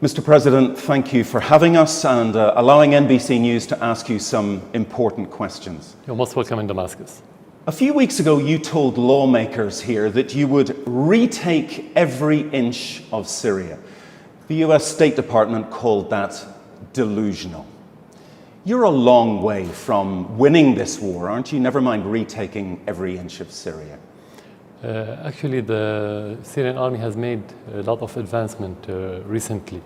Mr. President, thank you for having us and allowing NBC News to ask you some important questions. You're most welcome in Damascus. A few weeks ago, you told lawmakers here that you would retake every inch of Syria. The US State Department called that delusional. You're a long way from winning this war, aren't you? Never mind retaking every inch of Syria. Actually, the Syrian army has made a lot of advancement recently,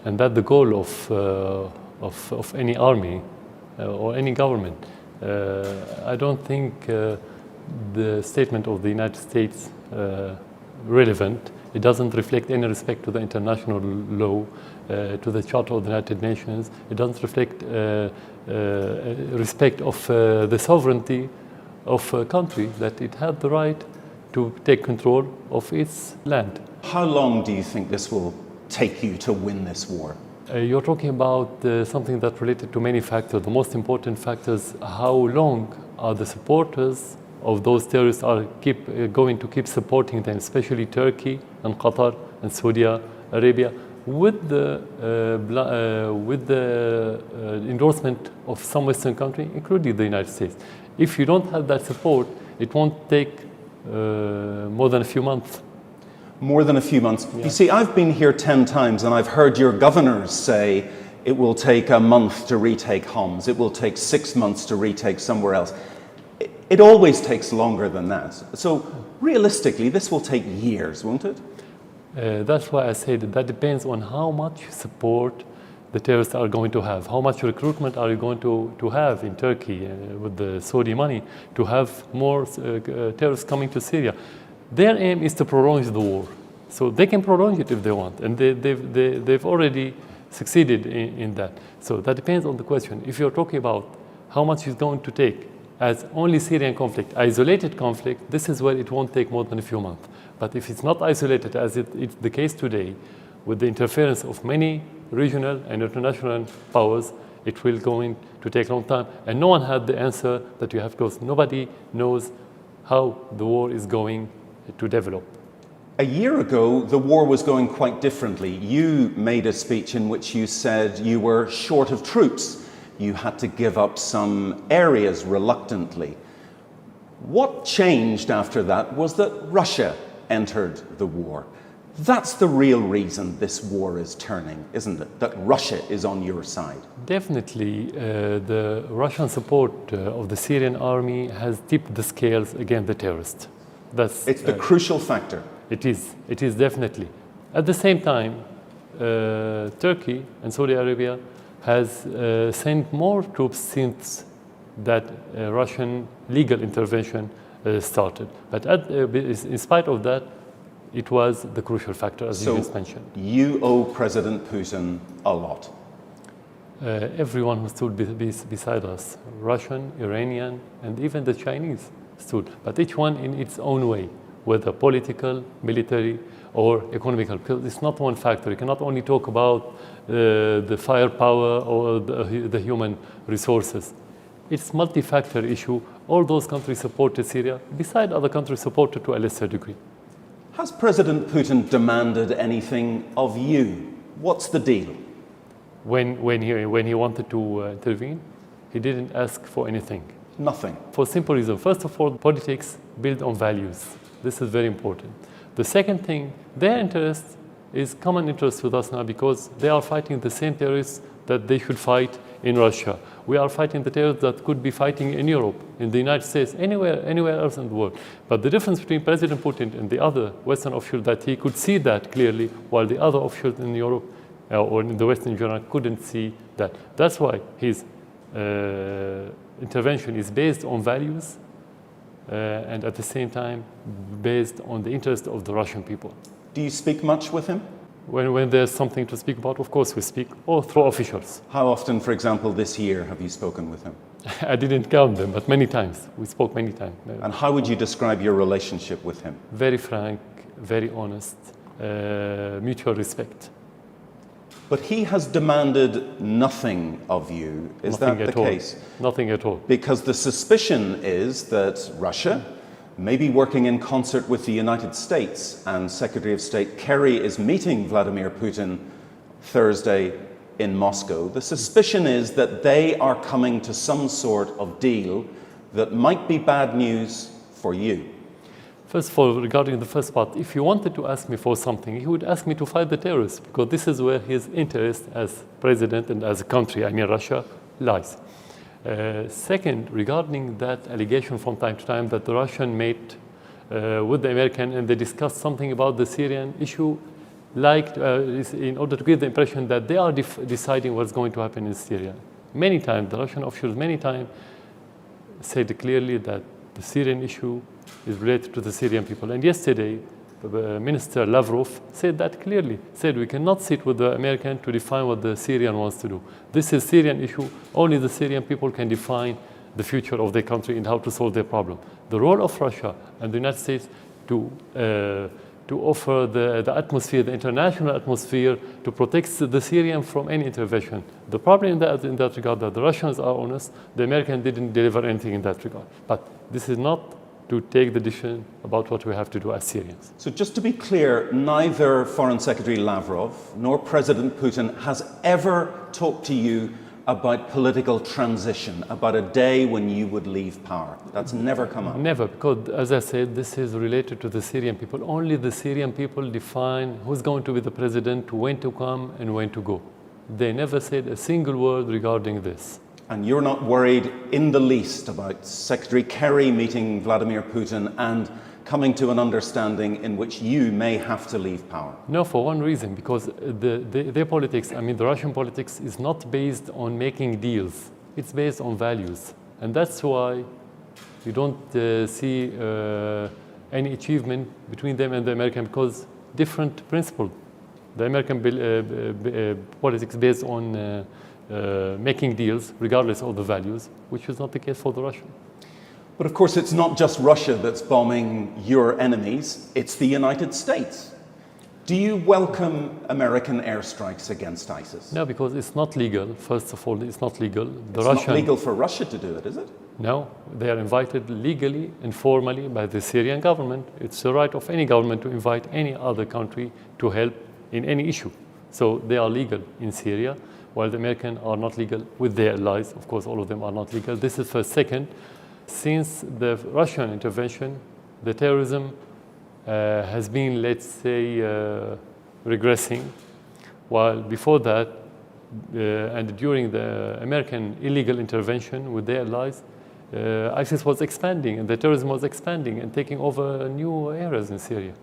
and that's the goal of any army or any government. I don't think the statement of the United States relevant. It doesn't reflect any respect to the international law, to the Charter of the United Nations. It doesn't reflect respect of the sovereignty of a country, that it had the right to take control of its land. How long do you think this will take you to win this war? You're talking about something that related to many factors. The most important factors: how long are the supporters of those terrorists going to keep supporting them, especially Turkey and Qatar and Saudi Arabia, with the endorsement of some Western country, including the United States. If you don't have that support, it won't take more than a few months. More than a few months. Yeah. You see, I've been here 10 times and I've heard your governors say it will take a month to retake Homs, it will take 6 months to retake somewhere else. It always takes longer than that. So realistically, this will take years, won't it? That's why I said that depends on how much support the terrorists are going to have. How much recruitment are you going to have in Turkey with the Saudi money to have more terrorists coming to Syria? Their aim is to prolong the war. So they can prolong it if they want. And they've already succeeded in that. So that depends on the question. If you're talking about how much it's going to take as only Syrian conflict, isolated conflict, this is where it won't take more than a few months. But if it's not isolated, as it's the case today, with the interference of many regional and international powers, it will going to take a long time. And no one had the answer that you have, because nobody knows how the war is going to develop. A year ago, the war was going quite differently. You made a speech in which you said you were short of troops. You had to give up some areas reluctantly. What changed after that was that Russia entered the war. That's the real reason this war is turning, isn't it? That Russia is on your side. Definitely, the Russian support of the Syrian army has tipped the scales against the terrorists. It's the crucial factor. It is definitely. At the same time, Turkey and Saudi Arabia has sent more troops since that Russian legal intervention started. But in spite of that, it was the crucial factor, as you just mentioned. You owe President Putin a lot. Everyone who stood beside us, Russian, Iranian, and even the Chinese stood, but each one in its own way, whether political, military, or economical. Because it's not one factor. You cannot only talk about the firepower or the human resources. It's multi-factor issue. All those countries supported Syria, beside other countries supported to a lesser degree. Has President Putin demanded anything of you? What's the deal? When he wanted to intervene, he didn't ask for anything. Nothing. For a simple reason. First of all, politics build on values. This is very important. The second thing, their interest is common interest with us now, because they are fighting the same terrorists that they should fight in Russia. We are fighting the terrorists that could be fighting in Europe, in the United States, anywhere else in the world. But the difference between President Putin and the other Western officials, that he could see that clearly, while the other officials in Europe or in the West in general couldn't see that. That's why his intervention is based on values and at the same time based on the interest of the Russian people. Do you speak much with him? When there's something to speak about, of course we speak, or through officials. How often, for example, this year have you spoken with him? I didn't count them, but many times. We spoke many times. And how would you describe your relationship with him? Very frank, very honest, mutual respect. But he has demanded nothing of you. Is that the case? Nothing at all. Because the suspicion is that Russia, maybe working in concert with the United States, and Secretary of State Kerry is meeting Vladimir Putin Thursday in Moscow. The suspicion is that they are coming to some sort of deal that might be bad news for you. First of all, regarding the first part, if he wanted to ask me for something, he would ask me to fight the terrorists, because this is where his interest as president and as a country, I mean Russia, lies. Second, regarding that allegation from time to time that the Russian made with the American and they discussed something about the Syrian issue, in order to give the impression that they are deciding what's going to happen in Syria. Many times, the Russian officials many times said clearly that the Syrian issue is related to the Syrian people. And yesterday, Minister Lavrov said that clearly, said we cannot sit with the American to define what the Syrian wants to do. This is Syrian issue. Only the Syrian people can define the future of their country and how to solve their problem. The role of Russia and the United States to offer the atmosphere, the international atmosphere, to protect the Syrian from any intervention. The problem in that regard that the Russians are honest, the Americans didn't deliver anything in that regard. But this is not to take the decision about what we have to do as Syrians. So just to be clear, neither Foreign Secretary Lavrov nor President Putin has ever talked to you about political transition, about a day when you would leave power. That's never come up. Never, because as I said, this is related to the Syrian people. Only the Syrian people define who's going to be the president, when to come and when to go. They never said a single word regarding this. And you're not worried in the least about Secretary Kerry meeting Vladimir Putin and coming to an understanding in which you may have to leave power? No, for one reason, because their politics, I mean the Russian politics, is not based on making deals. It's based on values. And that's why you don't see any achievement between them and the American, because different principle. The American politics based on making deals regardless of the values, which is not the case for the Russian. But of course, it's not just Russia that's bombing your enemies, it's the United States. Do you welcome American airstrikes against ISIS? No, because it's not legal. First of all, it's not legal. It's not legal for Russia to do it, is it? No, they are invited legally and formally by the Syrian government. It's the right of any government to invite any other country to help in any issue. So they are legal in Syria, while the Americans are not legal with their allies. Of course, all of them are not legal. This is first. Second, since the Russian intervention, the terrorism has been, let's say, regressing, while before that, and during the American illegal intervention with their allies, ISIS was expanding and the terrorism was expanding and taking over new areas in Syria.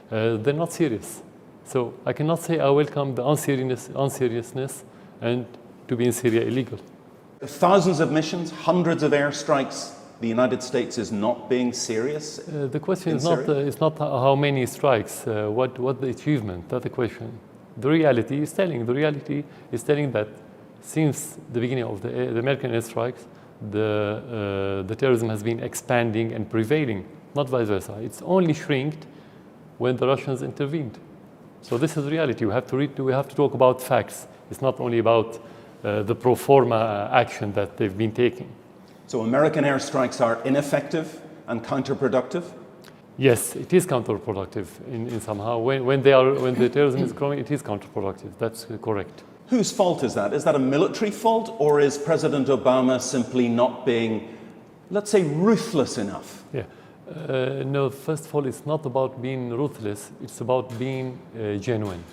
They're not serious. So I cannot say I welcome the unseriousness and to be in Syria illegal. Thousands of missions, hundreds of airstrikes. The United States is not being serious? The question is not how many strikes, what the achievement, that's the question. The reality is telling that since the beginning of the American airstrikes, the terrorism has been expanding and prevailing, not vice versa. It's only shrinked when the Russians intervened. So this is reality. We have to talk about facts. It's not only about the pro forma action that they've been taking. So American airstrikes are ineffective and counterproductive? Yes, it is counterproductive in somehow. When the terrorism is growing, it is counterproductive. That's correct. Whose fault is that? Is that a military fault, or is President Obama simply not being, let's say, ruthless enough? Yeah. No, first of all, it's not about being ruthless. It's about being genuine.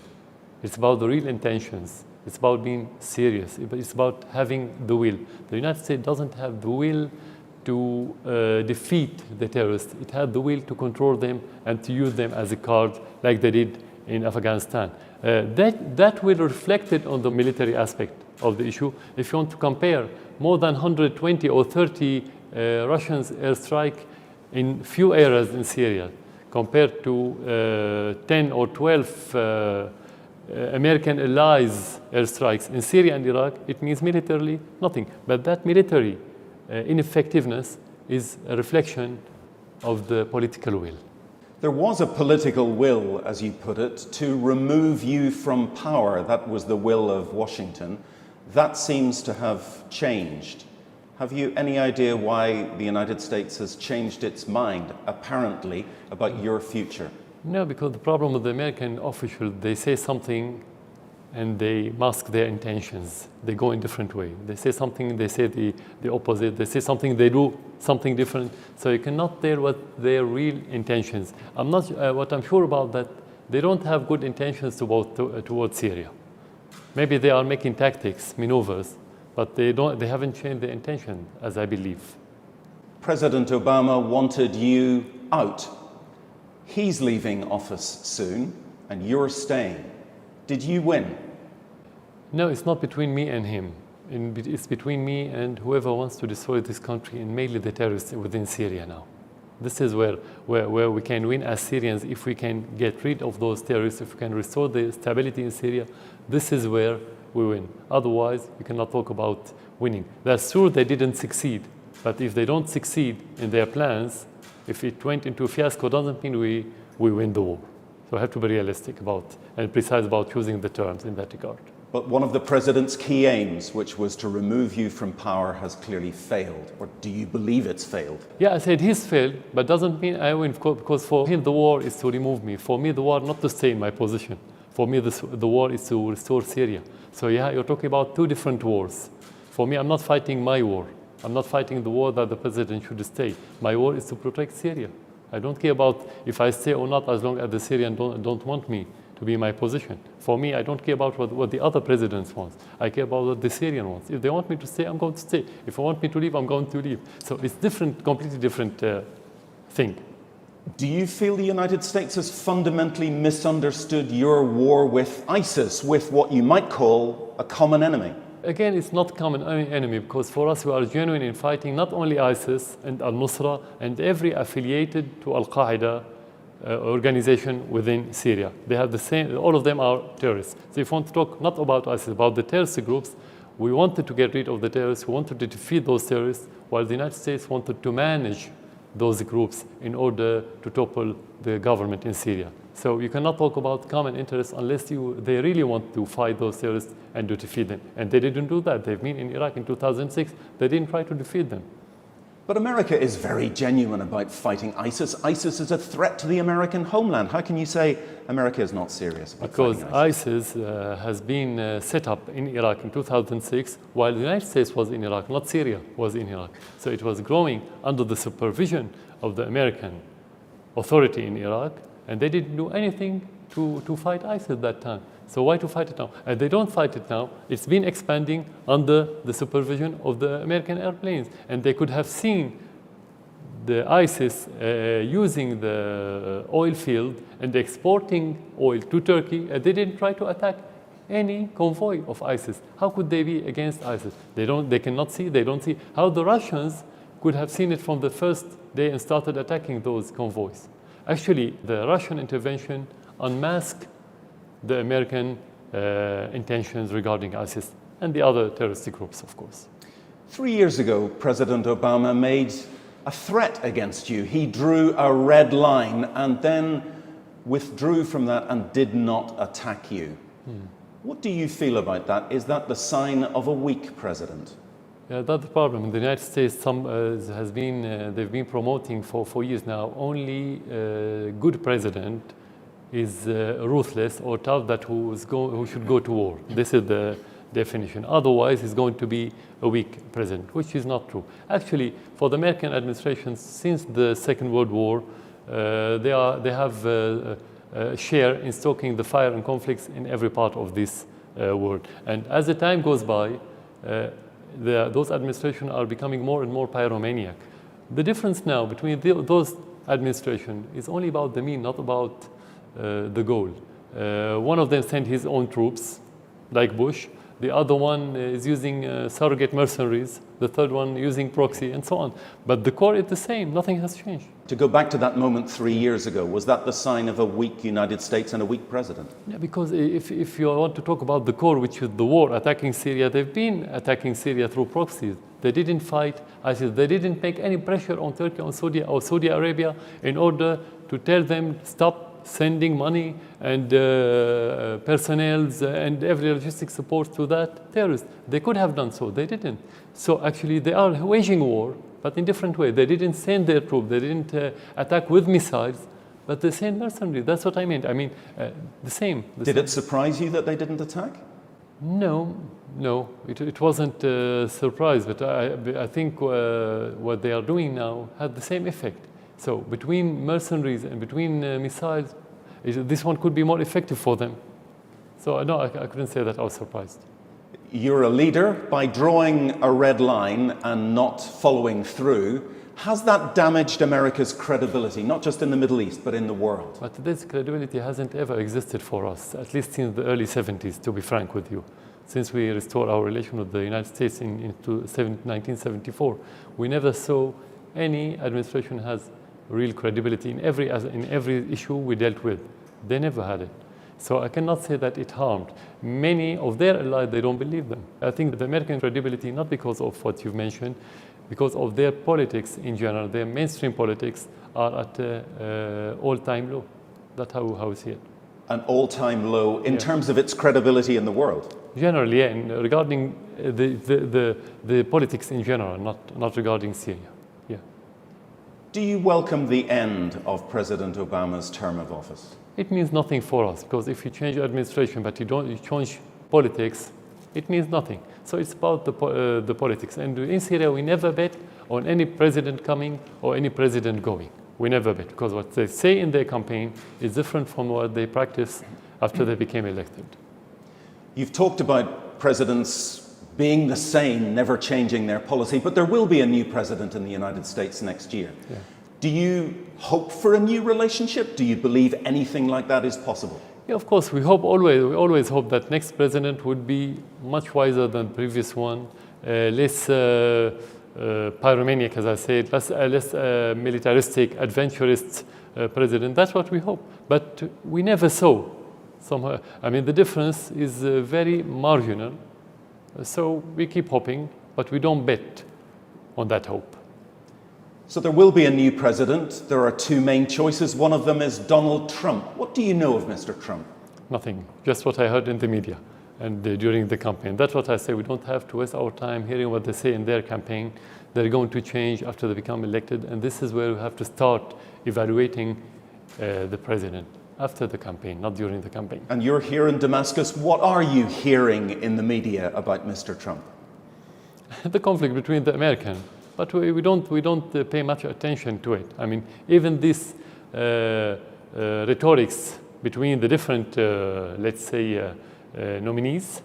It's about the real intentions. It's about being serious. It's about having the will. The United States doesn't have the will to defeat the terrorists. It had the will to control them and to use them as a card like they did in Afghanistan. That will reflected on the military aspect of the issue. If you want to compare more than 120 or 30 Russians airstrike in few areas in Syria compared to 10 or 12 American allies airstrikes in Syria and Iraq, it means militarily nothing. But that military ineffectiveness is a reflection of the political will. There was a political will, as you put it, to remove you from power. That was the will of Washington. That seems to have changed. Have you any idea why the United States has changed its mind, apparently, about your future? No, because the problem with the American officials, they say something and they mask their intentions. They go in different way. They say something, they say the opposite. They say something, they do something different. So you cannot tell what their real intentions. What I'm sure about that, they don't have good intentions towards Syria. Maybe they are making tactics, maneuvers, but they haven't changed their intention, as I believe. President Obama wanted you out. He's leaving office soon, and you're staying. Did you win? No, it's not between me and him. It's between me and whoever wants to destroy this country, and mainly the terrorists within Syria now. This is where we can win as Syrians if we can get rid of those terrorists, if we can restore the stability in Syria. This is where we win. Otherwise, you cannot talk about winning. That's true they didn't succeed, but if they don't succeed in their plans, if it went into a fiasco, doesn't mean we win the war. So I have to be realistic about and precise about choosing the terms in that regard. But one of the president's key aims, which was to remove you from power, has clearly failed. Or do you believe it's failed? Yeah, I said he's failed, but doesn't mean I win, because for him the war is to remove me. For me, the war not to stay in my position. For me, the war is to restore Syria. So yeah, you're talking about two different wars. For me, I'm not fighting my war. I'm not fighting the war that the president should stay. My war is to protect Syria. I don't care about if I stay or not, as long as the Syrians don't want me to be in my position. For me, I don't care about what the other presidents want. I care about what the Syrian wants. If they want me to stay, I'm going to stay. If they want me to leave, I'm going to leave. So it's different, completely different thing. Do you feel the United States has fundamentally misunderstood your war with ISIS, with what you might call a common enemy? Again, it's not common enemy, because for us we are genuine in fighting not only ISIS and al-Nusra and every affiliated to al-Qaeda organization within Syria. They have the same, all of them are terrorists. So if you want to talk not about ISIS, about the terrorist groups, we wanted to get rid of the terrorists, we wanted to defeat those terrorists, while the United States wanted to manage those groups in order to topple the government in Syria. So you cannot talk about common interests unless they really want to fight those terrorists and to defeat them. And they didn't do that. They've been in Iraq in 2006. They didn't try to defeat them. But America is very genuine about fighting ISIS. ISIS is a threat to the American homeland. How can you say America is not serious about fighting ISIS? ISIS has been set up in Iraq in 2006, while the United States was in Iraq, not Syria was in Iraq. So it was growing under the supervision of the American authority in Iraq, and they didn't do anything to fight ISIS at that time. So why to fight it now? And they don't fight it now. It's been expanding under the supervision of the American airplanes. And they could have seen the ISIS using the oil field and exporting oil to Turkey, and they didn't try to attack any convoy of ISIS. How could they be against ISIS? They cannot see, they don't see. How the Russians could have seen it from the first day and started attacking those convoys. Actually, the Russian intervention unmasked the American intentions regarding ISIS and the other terrorist groups, of course. 3 years ago, President Obama made a threat against you. He drew a red line and then withdrew from that and did not attack you. What do you feel about that? Is that the sign of a weak president? Yeah, that's the problem. In the United States, they've been promoting for years now, only a good president is ruthless or tough, that who should go to war. This is the definition. Otherwise, he's going to be a weak president, which is not true. Actually, for the American administration, since the Second World War, they have a share in stoking the fire and conflicts in every part of this world. And as the time goes by, those administrations are becoming more and more pyromaniac. The difference now between those administrations is only about the mean, not about the goal. One of them sent his own troops, like Bush. The other one is using surrogate mercenaries. The third one using proxy, and so on. But the core is the same. Nothing has changed. To go back to that moment 3 years ago, was that the sign of a weak United States and a weak president? Yeah, because if you want to talk about the core, which is the war, attacking Syria, they've been attacking Syria through proxies. They didn't fight ISIS. They didn't make any pressure on Turkey or Saudi Arabia in order to tell them stop sending money and personnel and every logistic support to that terrorist. They could have done so. They didn't. So actually they are waging war, but in different way. They didn't send their troops. They didn't attack with missiles, But the same mercenary, that's what I meant. I mean, the same. Did it surprise you that they didn't attack? No, it wasn't a surprise, but I think what they are doing now had the same effect. So between mercenaries and between missiles, this one could be more effective for them. So no, I couldn't say that I was surprised. You're a leader. By drawing a red line and not following through, has that damaged America's credibility, not just in the Middle East, but in the world? But this credibility hasn't ever existed for us, at least since the early 70s, to be frank with you. Since we restored our relation with the United States in 1974, we never saw any administration has real credibility in every issue we dealt with. They never had it. So I cannot say that it harmed. Many of their allies, they don't believe them. I think the American credibility, not because of what you've mentioned, because of their politics in general, their mainstream politics are at an all-time low. That's how we see it. An all-time low in terms of its credibility in the world? Generally, yeah, and regarding the politics in general, not regarding Syria. Yeah. Do you welcome the end of President Obama's term of office? It means nothing for us, because if you change administration but you change politics, it means nothing. So it's about the politics. And in Syria, we never bet on any president coming or any president going. We never bet, because what they say in their campaign is different from what they practice after they became elected. You've talked about presidents being the same, never changing their policy, but there will be a new president in the United States next year. Yeah. Do you hope for a new relationship? Do you believe anything like that is possible? Yeah, of course, we always hope that next president would be much wiser than the previous one, less pyromaniac, as I said, less militaristic, adventurist president. That's what we hope. But we never saw. Somehow, I mean, the difference is very marginal. So we keep hoping, but we don't bet on that hope. So there will be a new president. There are two main choices. One of them is Donald Trump. What do you know of Mr. Trump? Nothing, just what I heard in the media and during the campaign. That's what I say. We don't have to waste our time hearing what they say in their campaign. They're going to change after they become elected, and this is where we have to start evaluating the president after the campaign, not during the campaign. And you're here in Damascus. What are you hearing in the media about Mr. Trump? The conflict between the American. But we don't pay much attention to it. I mean, even this rhetorics between the different, let's say, nominees,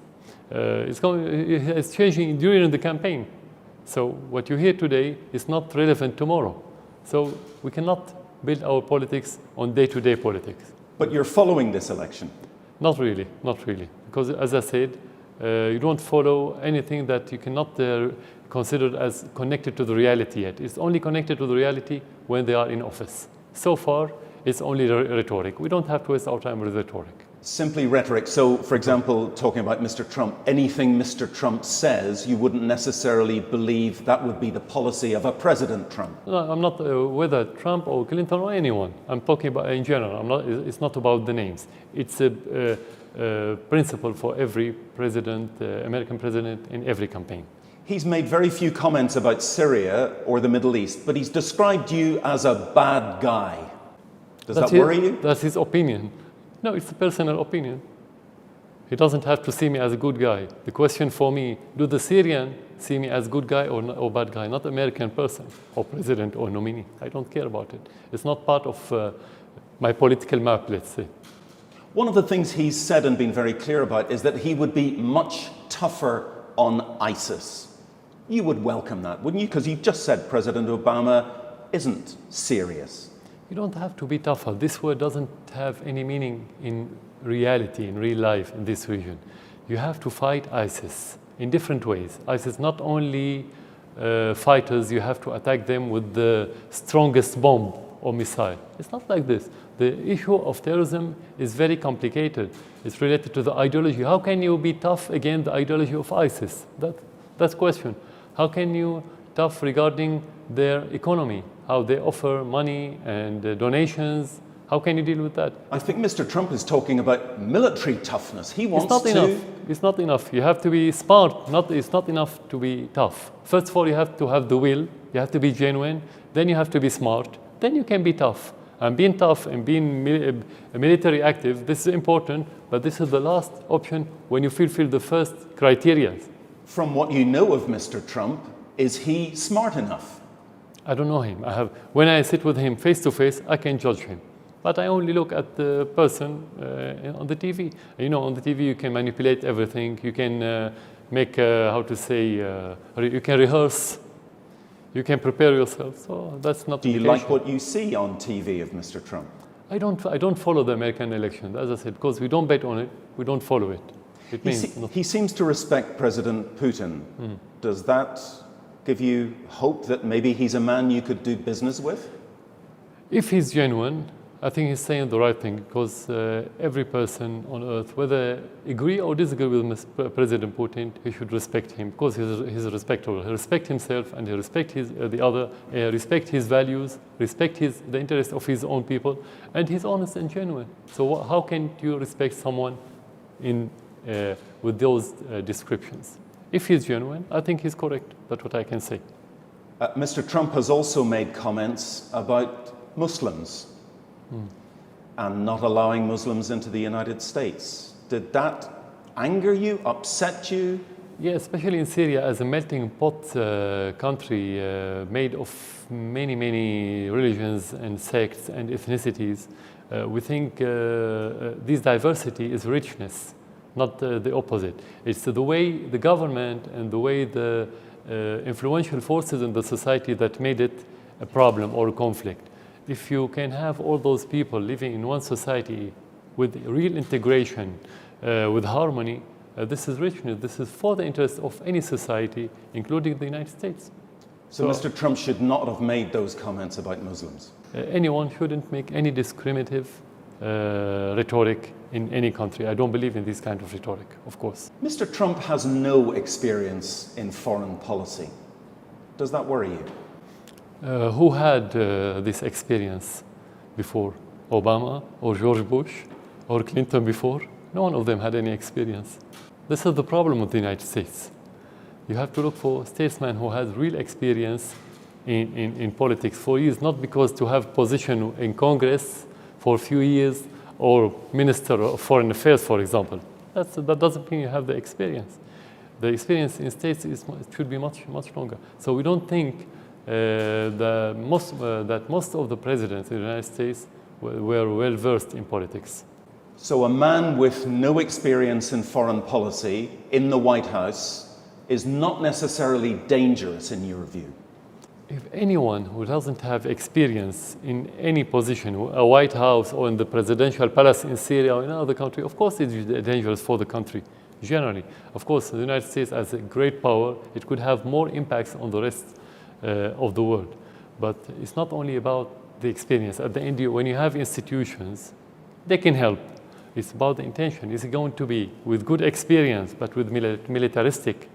it's changing during the campaign. So what you hear today is not relevant tomorrow. So we cannot build our politics on day-to-day politics. But you're following this election? Not really. Because as I said, you don't follow anything that you cannot consider as connected to the reality yet. It's only connected to the reality when they are in office. So far, it's only rhetoric. We don't have to waste our time with rhetoric. Simply rhetoric. So, for example, talking about Mr. Trump, anything Mr. Trump says, you wouldn't necessarily believe that would be the policy of a President Trump. No, I'm not whether Trump or Clinton or anyone. I'm talking about in general. It's not about the names. It's a principle for every president, American president, in every campaign. He's made very few comments about Syria or the Middle East, but he's described you as a bad guy. Does that worry you? That's his opinion. No, it's a personal opinion. He doesn't have to see me as a good guy. The question for me, do the Syrians see me as good guy or bad guy? Not American person or president or nominee. I don't care about it. It's not part of my political map, let's say. One of the things he's said and been very clear about is that he would be much tougher on ISIS. You would welcome that, wouldn't you? Because you've just said President Obama isn't serious. You don't have to be tougher. This word doesn't have any meaning in reality, in real life, in this region. You have to fight ISIS in different ways. ISIS not only fighters, you have to attack them with the strongest bomb or missile. It's not like this. The issue of terrorism is very complicated. It's related to the ideology. How can you be tough against the ideology of ISIS? That's the question. How can you tough regarding their economy? How they offer money and donations? How can you deal with that? I think Mr. Trump is talking about military toughness. He wants It's not enough. You have to be smart. It's not enough to be tough. First of all, you have to have the will. You have to be genuine. Then you have to be smart. Then you can be tough. And being tough and being military active, this is important, but this is the last option when you fulfill the first criteria. From what you know of Mr. Trump, is he smart enough? I don't know him. When I sit with him face to face, I can judge him. But I only look at the person on the TV. You know, on the TV you can manipulate everything. You can make, you can rehearse. You can prepare yourself. So that's not. Do you like what you see on TV of Mr. Trump? I don't follow the American election, as I said, because we don't bet on it. We don't follow it. He seems to respect President Putin. Does that give you hope that maybe he's a man you could do business with? If he's genuine, I think he's saying the right thing, because every person on earth, whether agree or disagree with President Putin, he should respect him, because he's respectable. He respects himself and he respects the other, respect his values, respect the interest of his own people, and he's honest and genuine. So how can you respect someone with those descriptions? If he's genuine, I think he's correct. That's what I can say. Mr. Trump has also made comments about Muslims and not allowing Muslims into the United States. Did that anger you, upset you? Yeah, especially in Syria, as a melting pot country made of many, many religions and sects and ethnicities, we think this diversity is richness, not the opposite. It's the way the government and the way the influential forces in the society that made it a problem or a conflict. If you can have all those people living in one society with real integration, with harmony, this is richness. This is for the interest of any society, including the United States. So Mr. Trump should not have made those comments about Muslims? Anyone shouldn't make any discriminative rhetoric in any country. I don't believe in this kind of rhetoric, of course. Mr. Trump has no experience in foreign policy. Does that worry you? Who had this experience before? Obama or George Bush or Clinton before? No one of them had any experience. This is the problem with the United States. You have to look for statesmen who has real experience in politics for years, not because to have position in Congress for a few years or Minister of Foreign Affairs, for example. That doesn't mean you have the experience. The experience in states should be much, much longer. So we don't think that most of the presidents in the United States were well versed in politics. So a man with no experience in foreign policy in the White House is not necessarily dangerous in your view? If anyone who doesn't have experience in any position, a White House or in the presidential palace in Syria or in another country, of course it's dangerous for the country, generally. Of course, the United States as a great power, it could have more impacts on the rest of the world. But it's not only about the experience. At the end, when you have institutions, they can help. It's about the intention. Is it going to be with good experience, but with militaristic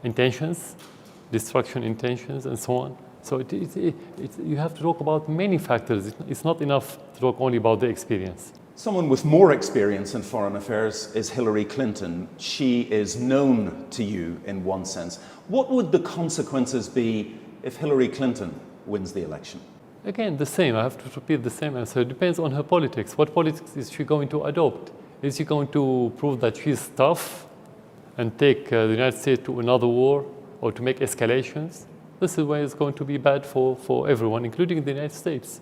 intentions, destruction intentions, and so on? So you have to talk about many factors. It's not enough to talk only about the experience. Someone with more experience in foreign affairs is Hillary Clinton. She is known to you in one sense. What would the consequences be if Hillary Clinton wins the election? Again, the same. I have to repeat the same answer. It depends on her politics. What politics is she going to adopt? Is she going to prove that she's tough and take the United States to another war or to make escalations? This is where it's going to be bad for everyone, including the United States.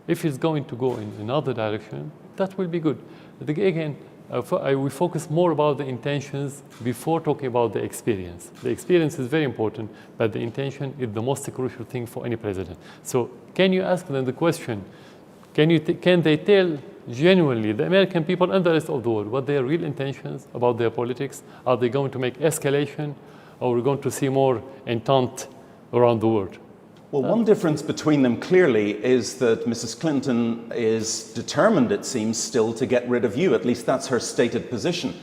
If it's going to go in another direction, that will be good. Again, we focus more about the intentions before talking about the experience. The experience is very important, but the intention is the most crucial thing for any president. So can you ask them the question, can they tell genuinely the American people and the rest of the world what their real intentions about their politics? Are they going to make escalation, or are we going to see more entente around the world? Well, one difference between them clearly is that Mrs. Clinton is determined, it seems, still to get rid of you. At least that's her stated position.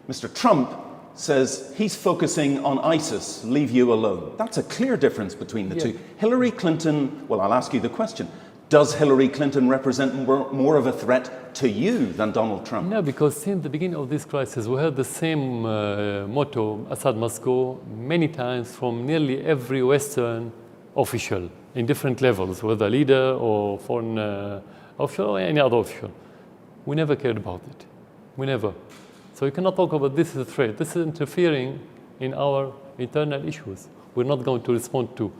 Mr. Trump says he's focusing on ISIS, leave you alone. That's a clear difference between the two. Hillary Clinton, well, I'll ask you the question. Does Hillary Clinton represent more of a threat to you than Donald Trump? No, because since the beginning of this crisis, we heard the same motto, Assad must go, many times from nearly every Western official in different levels, whether leader or foreign official or any other official. We never cared about it. We never. So you cannot talk about this as a threat. This is interfering in our internal issues. We're not going to respond to.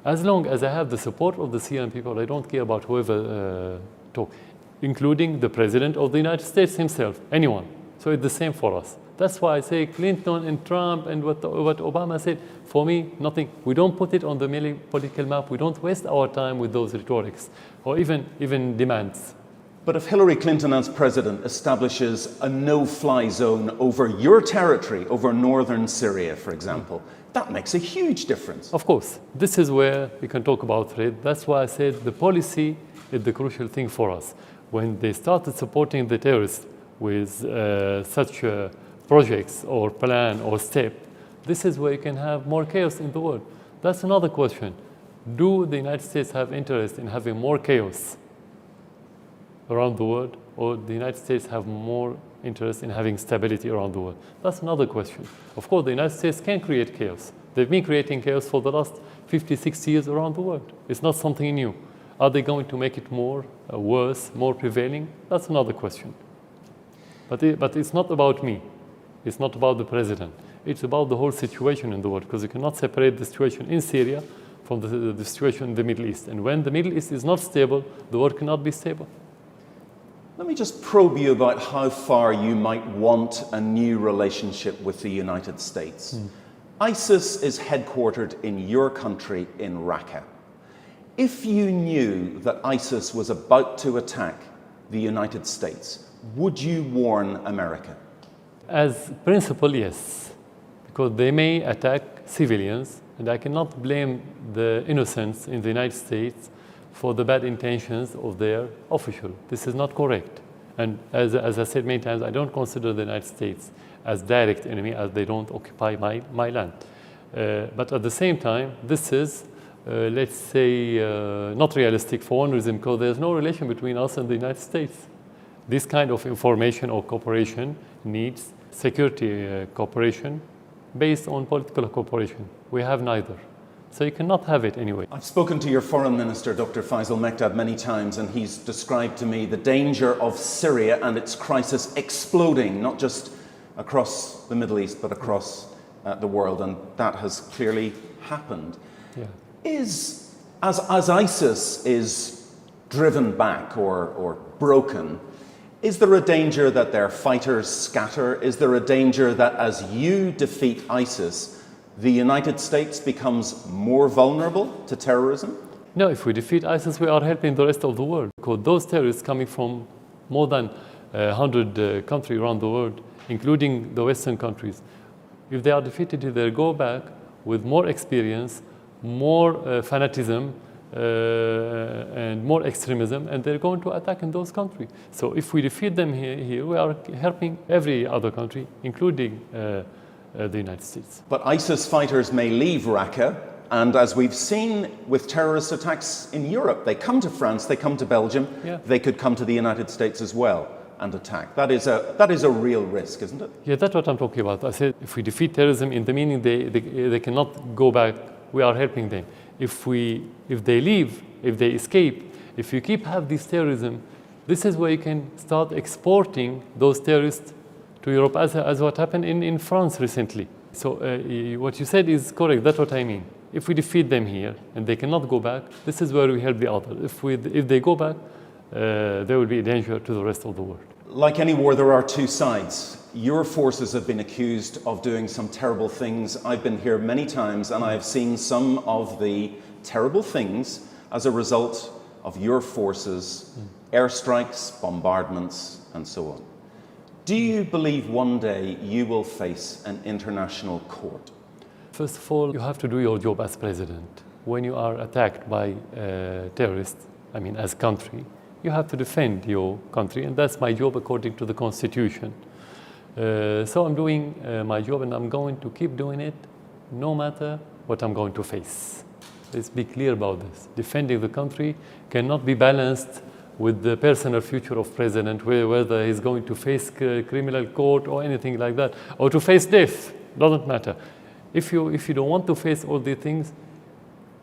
As long as I have the support of the Syrian people, I don't care about whoever talk, including the President of the United States himself, anyone. So it's the same for us. That's why I say Clinton and Trump and what Obama said, for me, nothing. We don't put it on the political map. We don't waste our time with those rhetorics or even demands. But if Hillary Clinton as president establishes a no-fly zone over your territory, over northern Syria, for example, that makes a huge difference. Of course, this is where we can talk about threat. That's why I said the policy is the crucial thing for us. When they started supporting the terrorists with such projects or plan or step, this is where you can have more chaos in the world. That's another question. Do the United States have interest in having more chaos around the world, or the United States have more interest in having stability around the world? That's another question. Of course, the United States can create chaos. They've been creating chaos for the last 50, 60 years around the world. It's not something new. Are they going to make it more worse, more prevailing? That's another question. But it's not about me. It's not about the president. It's about the whole situation in the world, because you cannot separate the situation in Syria from the situation in the Middle East. And when the Middle East is not stable, the world cannot be stable. Let me just probe you about how far you might want a new relationship with the United States. ISIS is headquartered in your country, in Raqqa. If you knew that ISIS was about to attack the United States, would you warn America? As principle, yes, because they may attack civilians, and I cannot blame the innocents in the United States for the bad intentions of their official. This is not correct. And as I said many times, I don't consider the United States as direct enemy, as they don't occupy my land. But at the same time, this is, let's say, not realistic for one reason, because there's no relation between us and the United States. This kind of information or cooperation needs security cooperation based on political cooperation. We have neither. So you cannot have it anyway. I've spoken to your foreign minister, Dr. Faisal Mekdad, many times, and he's described to me the danger of Syria and its crisis exploding, not just across the Middle East, but across the world, and that has clearly happened. Yeah. As ISIS is driven back or broken, is there a danger that their fighters scatter? Is there a danger that as you defeat ISIS, the United States becomes more vulnerable to terrorism? No, if we defeat ISIS, we are helping the rest of the world, because those terrorists coming from more than 100 countries around the world, including the Western countries, if they are defeated, they go back with more experience, more fanatism, and more extremism, and they're going to attack in those countries. So if we defeat them here, we are helping every other country, including the United States. But ISIS fighters may leave Raqqa, and as we've seen with terrorist attacks in Europe, they come to France, they come to Belgium, they could come to the United States as well and attack. That is a real risk, isn't it? Yeah, that's what I'm talking about. I said if we defeat terrorism, in the meaning they cannot go back, we are helping them. If they leave, if they escape, if you have this terrorism, this is where you can start exporting those terrorists to Europe, as what happened in France recently. So what you said is correct. That's what I mean. If we defeat them here and they cannot go back, this is where we help the others. If they go back, there will be a danger to the rest of the world. Like any war, there are two sides. Your forces have been accused of doing some terrible things. I've been here many times, and I've seen some of the terrible things as a result of your forces, airstrikes, bombardments, and so on. Do you believe one day you will face an international court? First of all, you have to do your job as president. When you are attacked by terrorists, as a country, you have to defend your country, and that's my job according to the Constitution. So I'm doing my job, and I'm going to keep doing it no matter what I'm going to face. Let's be clear about this. Defending the country cannot be balanced with the personal future of president, whether he's going to face criminal court or anything like that, or to face death, doesn't matter. If you don't want to face all these things,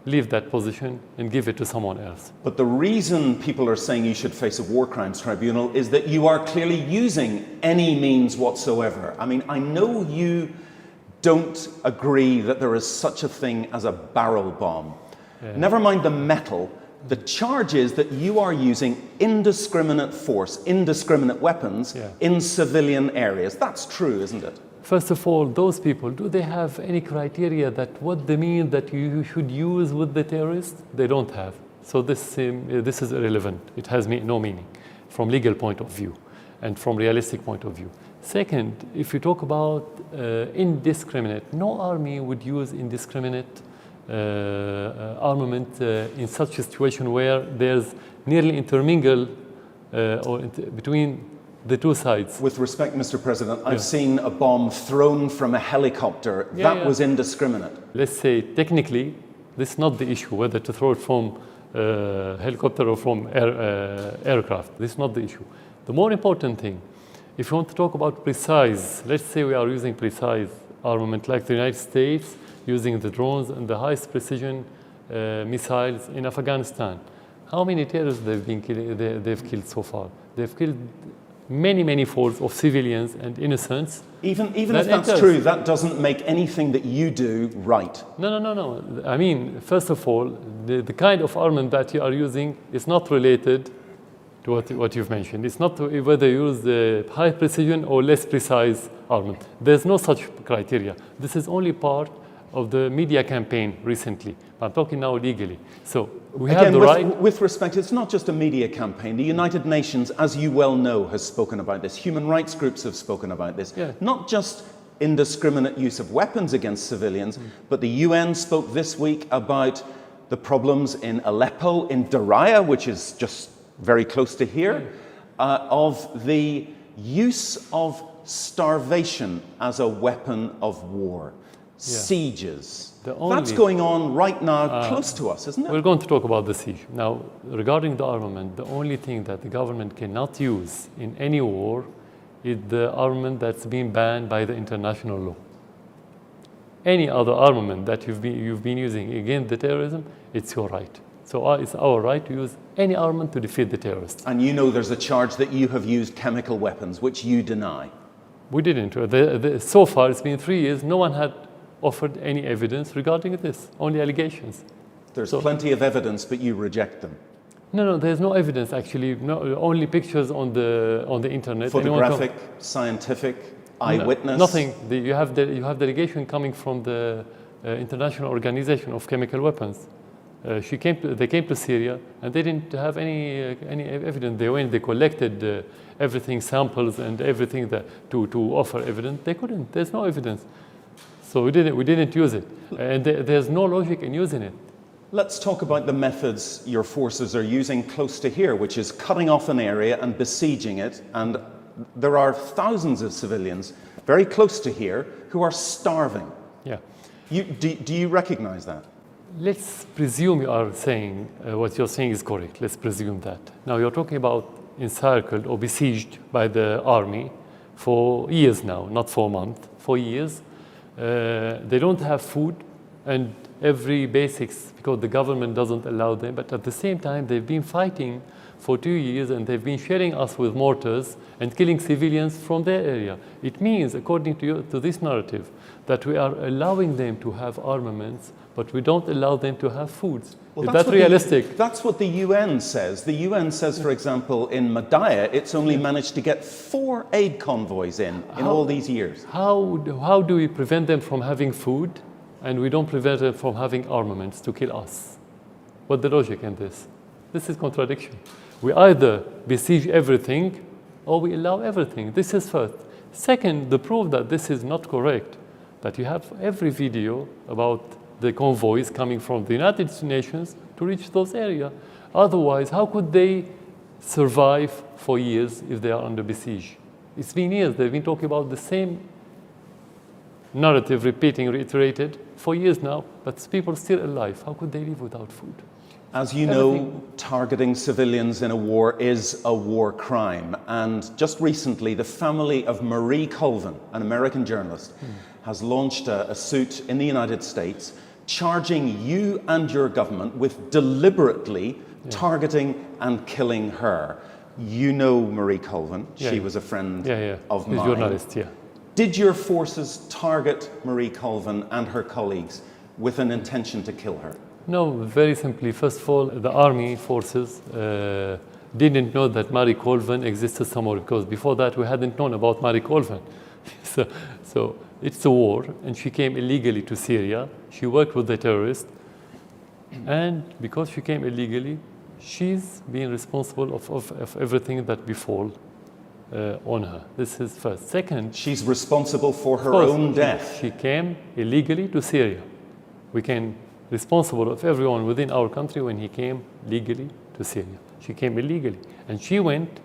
leave that position and give it to someone else. But the reason people are saying you should face a war crimes tribunal is that you are clearly using any means whatsoever. I mean, I know you don't agree that there is such a thing as a barrel bomb. Yeah. Never mind the metal. The charge is that you are using indiscriminate force, indiscriminate weapons in civilian areas. That's true, isn't it? First of all, those people, do they have any criteria that what they mean that you should use with the terrorists? They don't have. So this is irrelevant. It has no meaning from legal point of view and from realistic point of view. Second, if you talk about indiscriminate, no army would use indiscriminate armament in such a situation where there's nearly intermingle between the two sides. With respect, Mr. President, I've seen a bomb thrown from a helicopter. That was indiscriminate. Let's say technically, this is not the issue, whether to throw it from helicopter or from aircraft. This is not the issue. The more important thing, if you want to talk about precise, let's say we are using precise armament like the United States, using the drones and the highest precision missiles in Afghanistan. How many terrorists they've killed so far? They've killed many folds of civilians and innocents. Even if that's true, that doesn't make anything that you do right. No. I mean, first of all, the kind of armament that you are using is not related to what you've mentioned. It's not whether you use the high precision or less precise armament. There's no such criteria. This is only part of the media campaign recently. I'm talking now legally. So we have the right. With respect, it's not just a media campaign. The United Nations, as you well know, has spoken about this. Human rights groups have spoken about this. Not just indiscriminate use of weapons against civilians, but the UN spoke this week about the problems in Aleppo, in Daraya, which is just very close to here, of the use of starvation as a weapon of war. Sieges. That's going on right now close to us, isn't it? We're going to talk about the siege. Now, regarding the armament, the only thing that the government cannot use in any war is the armament that's been banned by the international law. Any other armament that you've been using against the terrorism, it's your right. So it's our right to use any armament to defeat the terrorists. And you know there's a charge that you have used chemical weapons, which you deny. We didn't. So far, it's been 3 years, no one had offered any evidence regarding this, only allegations. There's plenty of evidence, but you reject them. No, there's no evidence actually, only pictures on the internet. Photographic, scientific, eyewitness? Nothing. You have delegation coming from the International Organization of Chemical Weapons. They came to Syria and they didn't have any evidence. They collected everything, samples and everything to offer evidence. They couldn't. There's no evidence. So we didn't use it, and there's no logic in using it. Let's talk about the methods your forces are using close to here, which is cutting off an area and besieging it. And there are thousands of civilians very close to here who are starving. Yeah. Do you recognize that? Let's presume you are saying what you're saying is correct. Let's presume that. Now you're talking about encircled or besieged by the army for years now, not for a month, for years. They don't have food and every basics because the government doesn't allow them. But at the same time, they've been fighting for 2 years and they've been shelling us with mortars and killing civilians from their area. It means, according to this narrative, that we are allowing them to have armaments, but we don't allow them to have foods. Is that realistic? That's what the UN says. The UN says, for example, in Madaya, it's only managed to get 4 aid convoys in all these years. How do we prevent them from having food and we don't prevent them from having armaments to kill us? What's the logic in this? This is contradiction. We either besiege everything or we allow everything. This is first. Second, the proof that this is not correct, that you have every video about the convoys coming from the United Nations to reach those areas. Otherwise, how could they survive for years if they are under besiege? It's been years. They've been talking about the same narrative, reiterated for years now, but people are still alive. How could they live without food? As you know, targeting civilians in a war is a war crime. And just recently, the family of Marie Colvin, an American journalist, has launched a suit in the United States charging you and your government with deliberately targeting and killing her. You know Marie Colvin. She was a friend of mine. Journalist, Did your forces target Marie Colvin and her colleagues with an intention to kill her? No, very simply. First of all, the army forces didn't know that Marie Colvin existed somewhere, because before that we hadn't known about Marie Colvin. So it's a war, and she came illegally to Syria. She worked with the terrorists, and because she came illegally, she's being responsible of everything that befall on her. This is first. Second, she's responsible for her own death. She came illegally to Syria. We can responsible of everyone within our country when he came legally to Syria. She came illegally, and she went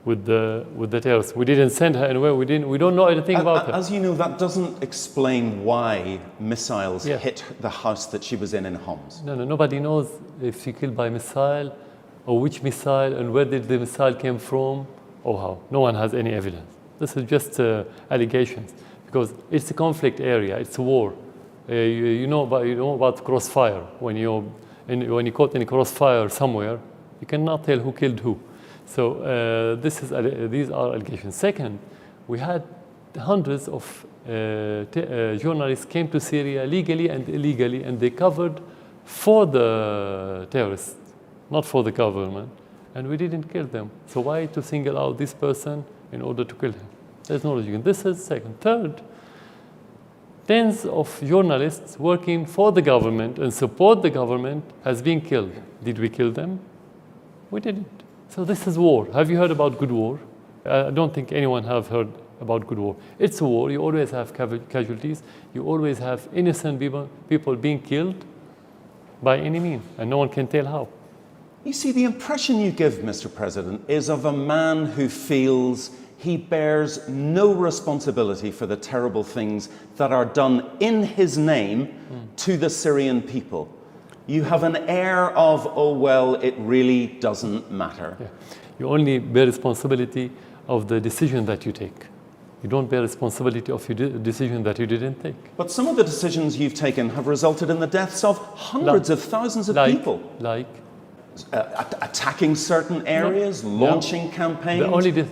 with the terrorists. We didn't send her anywhere. We don't know anything about her. As you know, that doesn't explain why missiles hit the house that she was in Homs. No, nobody knows if she killed by missile, or which missile, and where did the missile came from, or how. No one has any evidence. This is just allegations, because it's a conflict area. It's a war. You know about crossfire. When you caught in a crossfire somewhere, you cannot tell who killed who. So these are allegations. Second, we had hundreds of journalists came to Syria legally and illegally, and they covered for the terrorists, not for the government, and we didn't kill them. So why to single out this person in order to kill him? There's no logic. This is second. Third, tens of journalists working for the government and support the government has been killed. Did we kill them? We didn't. So this is war. Have you heard about good war? I don't think anyone have heard about good war. It's a war. You always have casualties. You always have innocent people being killed by any means, and no one can tell how. You see, the impression you give, Mr. President, is of a man who feels he bears no responsibility for the terrible things that are done in his name to the Syrian people. You have an air of, oh, well, it really doesn't matter. Yeah. You only bear responsibility of the decision that you take. You don't bear responsibility of your decision that you didn't take. But some of the decisions you've taken have resulted in the deaths of hundreds of thousands of people. Like? Attacking certain areas, launching campaigns,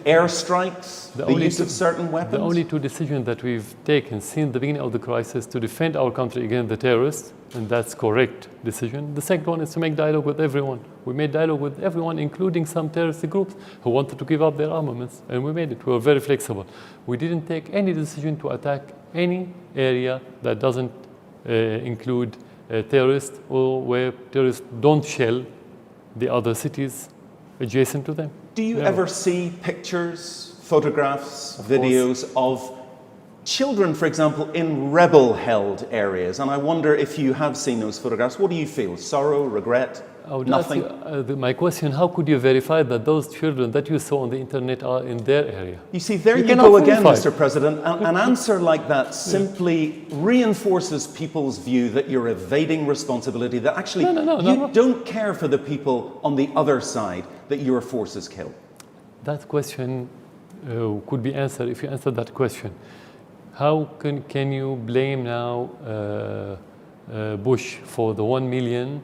airstrikes, the use of certain weapons. The only two decisions that we've taken since the beginning of the crisis to defend our country against the terrorists, and that's correct decision. The second one is to make dialogue with everyone. We made dialogue with everyone, including some terrorist groups who wanted to give up their armaments, and we made it. We were very flexible. We didn't take any decision to attack any area that doesn't include terrorists, or where terrorists don't shell the other cities adjacent to them. Do you ever see pictures, photographs, videos of children, for example, in rebel-held areas? And I wonder if you have seen those photographs. What do you feel? Sorrow, regret, nothing? My question, how could you verify that those children that you saw on the internet are in their area? You see, there you go again, Mr. President. An answer like that simply reinforces people's view that you're evading responsibility, that actually you don't care for the people on the other side that your forces kill. That question could be answered if you answer that question. How can you blame now Bush for the 1 million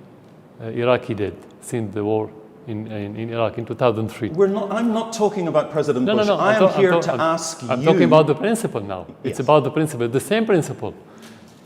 Iraqi dead since the war in Iraq in 2003? I'm not talking about President Bush. I am here to ask you. I'm talking about the principle now. Yes. It's about the principle, the same principle.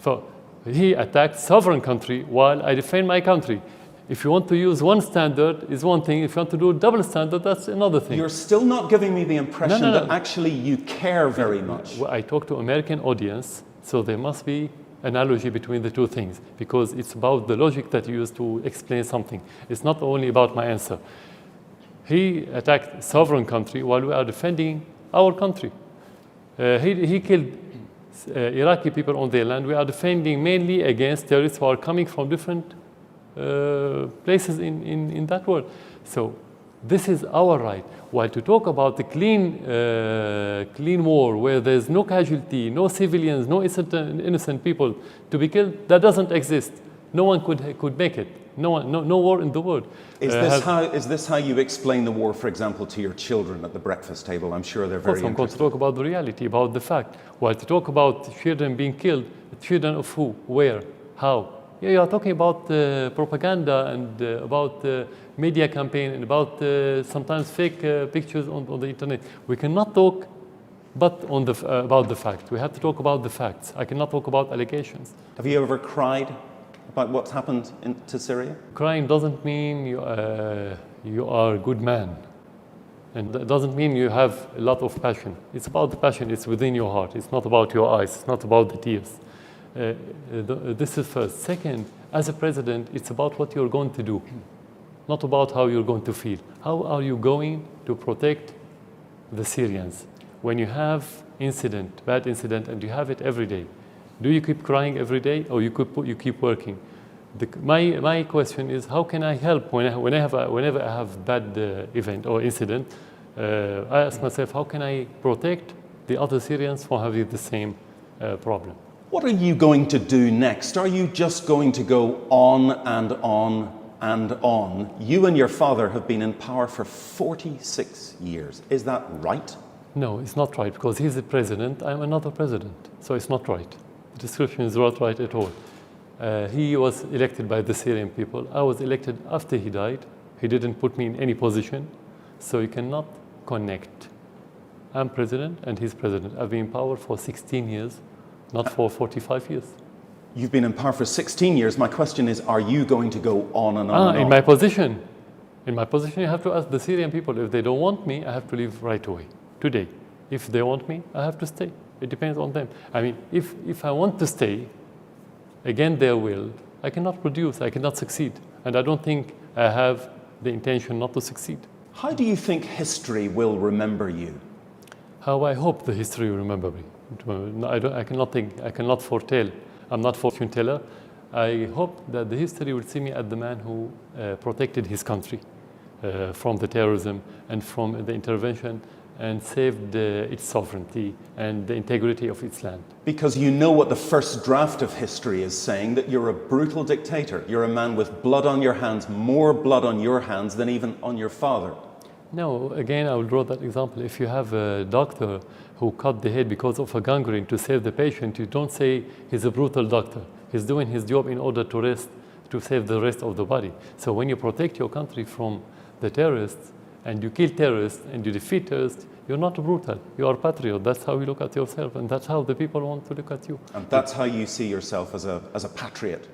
So he attacked sovereign country while I defend my country. If you want to use one standard, is one thing. If you want to do a double standard, that's another thing. You're still not giving me the impression that actually you care very much. Well, I talk to American audience, so there must be analogy between the two things, because it's about the logic that you use to explain something. It's not only about my answer. He attacked sovereign country while we are defending our country. He killed Iraqi people on their land. We are defending mainly against terrorists who are coming from different places in that world. So this is our right. While to talk about the clean war where there's no casualty, no civilians, no innocent people to be killed, that doesn't exist. No one could make it. No war in the world. Is this how you explain the war, for example, to your children at the breakfast table? I'm sure they're very interested. I'm going to talk about the reality, about the fact. While to talk about children being killed, children of who, where, how? You are talking about propaganda and about media campaign and about sometimes fake pictures on the internet. We cannot talk about the fact. We have to talk about the facts. I cannot talk about allegations. Have you ever cried about what's happened to Syria? Crying doesn't mean you are a good man. And that doesn't mean you have a lot of passion. It's about the passion. It's within your heart. It's not about your eyes. It's not about the tears. This is first. Second, as a president, it's about what you're going to do, not about how you're going to feel. How are you going to protect the Syrians when you have bad incident, and you have it every day? Do you keep crying every day, or you keep working? My question is, how can I help whenever I have bad event or incident? I ask myself, how can I protect the other Syrians from having the same problem? What are you going to do next? Are you just going to go on and on and on? You and your father have been in power for 46 years. Is that right? No, it's not right, because he's the president, I'm another president. So it's not right. The description is not right at all. He was elected by the Syrian people. I was elected after he died. He didn't put me in any position, so you cannot connect. I'm president and he's president. I've been in power for 16 years, not for 45 years. You've been in power for 16 years. My question is, are you going to go on and on and on? In my position, you have to ask the Syrian people. If they don't want me, I have to leave right away, today. If they want me, I have to stay. It depends on them. I mean, if I want to stay, again their will, I cannot produce, I cannot succeed. And I don't think I have the intention not to succeed. How do you think history will remember you? How I hope the history will remember me. I cannot foretell. I'm not fortune teller. I hope that the history will see me as the man who protected his country from the terrorism and from the intervention, and saved its sovereignty and the integrity of its land. Because you know what the first draft of history is saying, that you're a brutal dictator. You're a man with blood on your hands, more blood on your hands than even on your father. No, again, I will draw that example. If you have a doctor who cut the head because of a gangrene to save the patient, you don't say he's a brutal doctor. He's doing his job in order to save the rest of the body. So when you protect your country from the terrorists, and you kill terrorists and you defeat terrorists, you're not brutal. You are a patriot. That's how you look at yourself, and that's how the people want to look at you. And that's how you see yourself as a patriot?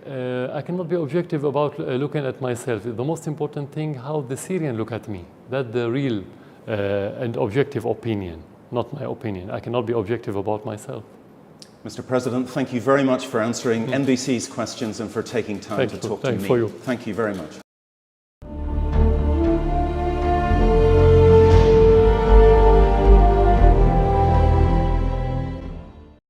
I cannot be objective about looking at myself. The most important thing, how the Syrians look at me. That's the real and objective opinion, not my opinion. I cannot be objective about myself. Mr. President, thank you very much for answering NBC's questions and for taking time to talk to me. For you. Thank you very much.